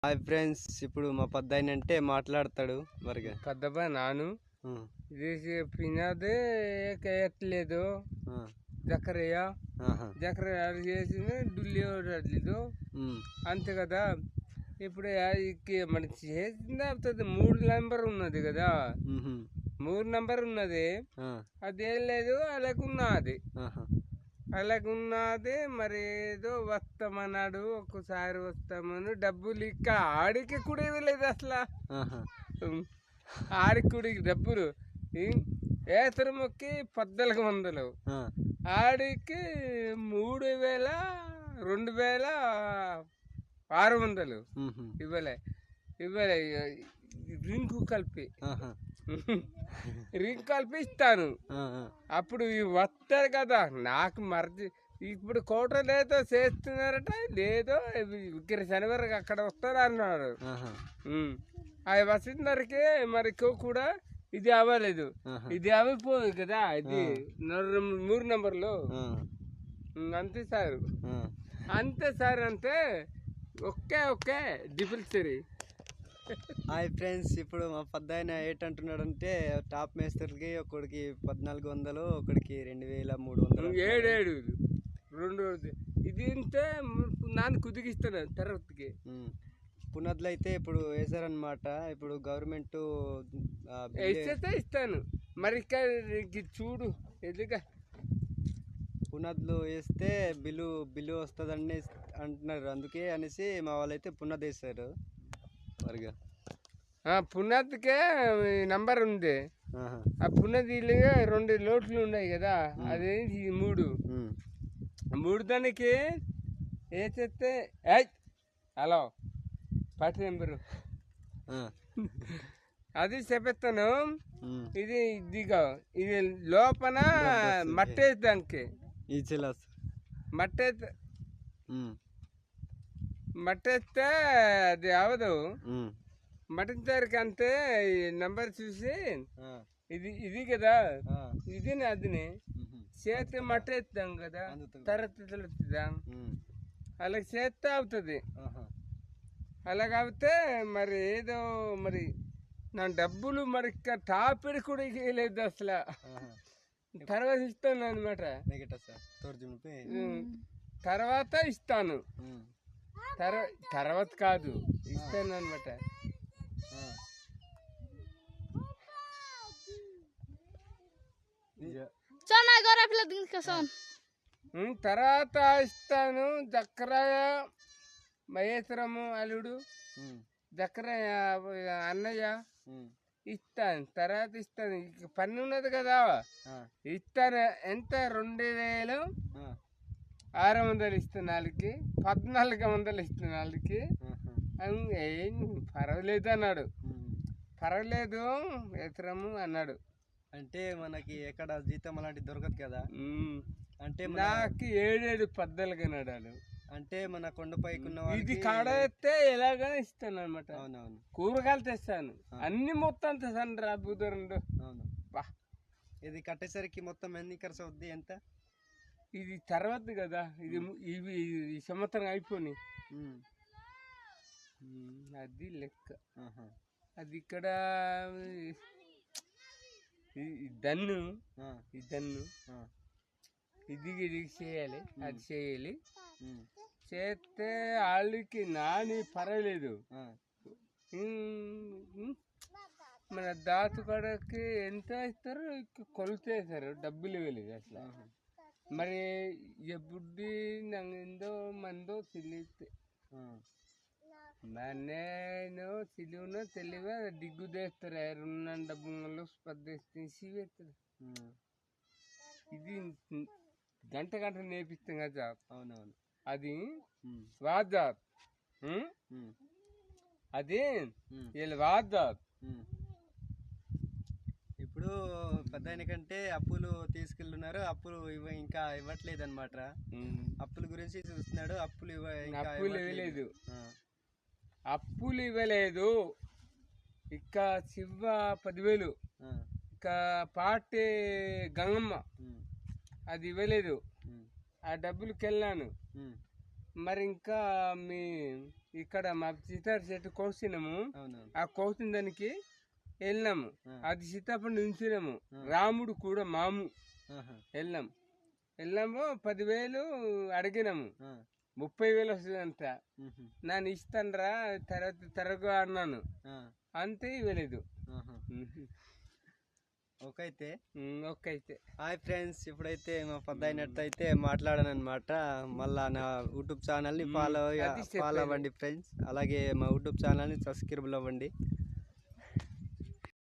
Hi friends, ఇప్పుడు మా పెద్దాయన అంటే మాట్లాడతాడు మరిగా. పెద్దబ్బా నాను ఇది చెప్పినదే ఎక్కట్లేదు. జకరయ్య అది చేసింది డుల్లి రాట్లేదు అంతే కదా. ఇప్పుడు మన చేసింది అవుతుంది. 3 నెంబర్ ఉన్నది కదా, 3 నెంబర్ ఉన్నది. అదేం లేదు, అలాగున్నది మరి ఏదో వస్తామన్నాడు. ఒక్కసారి వస్తామని డబ్బులు ఇక్క ఆడికి కూడా ఇవ్వలేదు అసలు. ఆడికి కూడా డబ్బులు ఏతరముకి 1400, ఆడికి 2600 ఇవ్వలే రింకు కలిపి ఇస్తాను. అప్పుడు వస్తారు కదా, నాకు మర్జీ. ఇప్పుడు కోటలు ఏదో చేస్తున్నారట, లేదో ఇక్కడ శనివారం అక్కడ వస్తారు అన్నాడు. అవి వచ్చిందరికి మరి కూడా ఇది అవ్వలేదు. ఇది అవ్వకపోదు కదా, ఇది 3 నెంబర్లు అంతే సార్ అంటే ఒకే డిఫిల్ సరి. హాయ్ ఫ్రెండ్స్, ఇప్పుడు మా పెద్దాయన ఏంటంటున్నాడంటే టాప్ మేస్త్రికి ఒకడికి 1400, ఒకడికి 2300, 7 ఇది ఇంతే. నాన్న కుదిగిస్తాను తర్వాతకి. పునాదులు అయితే ఇప్పుడు వేసారనమాట. ఇప్పుడు గవర్నమెంట్ వేస్తే ఇస్తాను. మరి చూడు ఎదుగా పునాదులు వేస్తే బిల్లు వస్తుందని అంటున్నారు. అందుకే అనేసి మా వాళ్ళైతే పునాది వేస్తారు మరిగా. పునాదికే నంబర్ ఉంది. ఆ పునాది 2 లోట్లు ఉన్నాయి కదా, అదేంటి 3 దానికి వేసేస్తే హలో పార్టీ నెంబరు అది చెప్పేస్తాను. ఇది లోపల మట్టేసి దానికి మట్టేస్తే అది అవదు. మట్టించడానికి అంతే. నంబర్ చూసి ఇది కదా, ఇది అదిని చేస్తే మట్టేస్తాం కదా, తర్వాత తెలుస్తుందా. అలా చేస్తే అవుతుంది. అలాగైతే మరి ఏదో మరి నా డబ్బులు మరి టాపిడి కూడా ఇవ్వలేదు అసలు. తర్వాత ఇస్తాను అనమాట. తర్వాత ఇస్తాను, తర్వాత కాదు, ఇస్తాను అనమాట. తర్వాత ఇస్తాను. జక్కరాయ మహేశ్వరము అల్లుడు జక్కరాయ అన్నయ్య ఇస్తాను. తర్వాత ఇస్తాను. పని ఉన్నది కదా, ఇస్తాను. ఎంత 2600 ఇస్తాను. వాళ్ళకి 1400 ఇస్తాను. వాళ్ళకి ఏం పర్వాలేదు అన్నాడు. పర్వాలేదు ఎత్తరము అన్నాడు. అంటే మనకి ఎక్కడ జీతం అలాంటివి దొరకదు కదా. అంటే నాకు 7 పద్దలుగా నడాడు. అంటే మన కొండపైకి ఉన్న ఇది కాడ ఎత్తే ఎలాగైనా ఇస్తాను అనమాట. అవునవును, కూరగాయలు తెస్తాను. అన్ని మొత్తం తెస్తాను రా బుధవారండు. అవును బా. ఇది కట్టేసరికి మొత్తం ఎన్ని ఖర్చు అవుద్ది? ఎంత? ఇది తర్వాత కదా, ఇది ఈ సంవత్సరం అయిపోయి అది లెక్క. అది ఇక్కడ దన్ను ఇది చేయాలి, అది చేయాలి. చేస్తే వాళ్ళకి నాని పర్వాలేదు. మన దాచుకోవడానికి ఎంత ఇస్తారు, కొలుతేస్తారు. డబ్బులు ఇవ్వలేదు అసలు. మరి బుడ్డి ఎందో మందో తెలియతే నేను తెలియనో తెలివా డిగ్గు తెస్తారు. 2 డబ్బులు తీసి వేస్తారు. ఇది గంట నేర్పిస్తాం కదా. అవునవును, అది వాజాత్. అది వీళ్ళు వాజాత్. ఇప్పుడు పెద్దాయనకంటే అప్పులు తీసుకెళ్ళున్నారు. అప్పులు ఇంకా ఇవ్వట్లేదు అనమాట. అప్పుల గురించి చూస్తున్నాడు. అప్పులు ఇవ్వలేదు. ఇక శివ 10,000, ఇక పాటి గంగమ్మ అది ఇవ్వలేదు. ఆ డబ్బులకి వెళ్ళాను. మరి ఇంకా మీ ఇక్కడ మా సీతాఫల చెట్టు కోసినాము. అవునవును. ఆ కోసిన దానికి వెళ్ళినాము. అది సీతాఫలం ఉంచినాము. రాముడు కూడా మాము వెళ్ళాము. 10,000 అడిగినాము. 30,000 వస్తుందంట. నన్ను ఇస్తానరా తర్వాత తరగు అన్నాను. అంతే ఇవ్వలేదు. ఓకే అయితే హాయ్ ఫ్రెండ్స్, ఇప్పుడైతే మా పెద్దయినట్టయితే మాట్లాడాను అనమాట. మళ్ళా నా యూట్యూబ్ ఛానల్ని ఫాలో అవ్వండి ఫ్రెండ్స్. అలాగే మా యూట్యూబ్ ఛానల్ని సబ్స్క్రైబ్ అవ్వండి.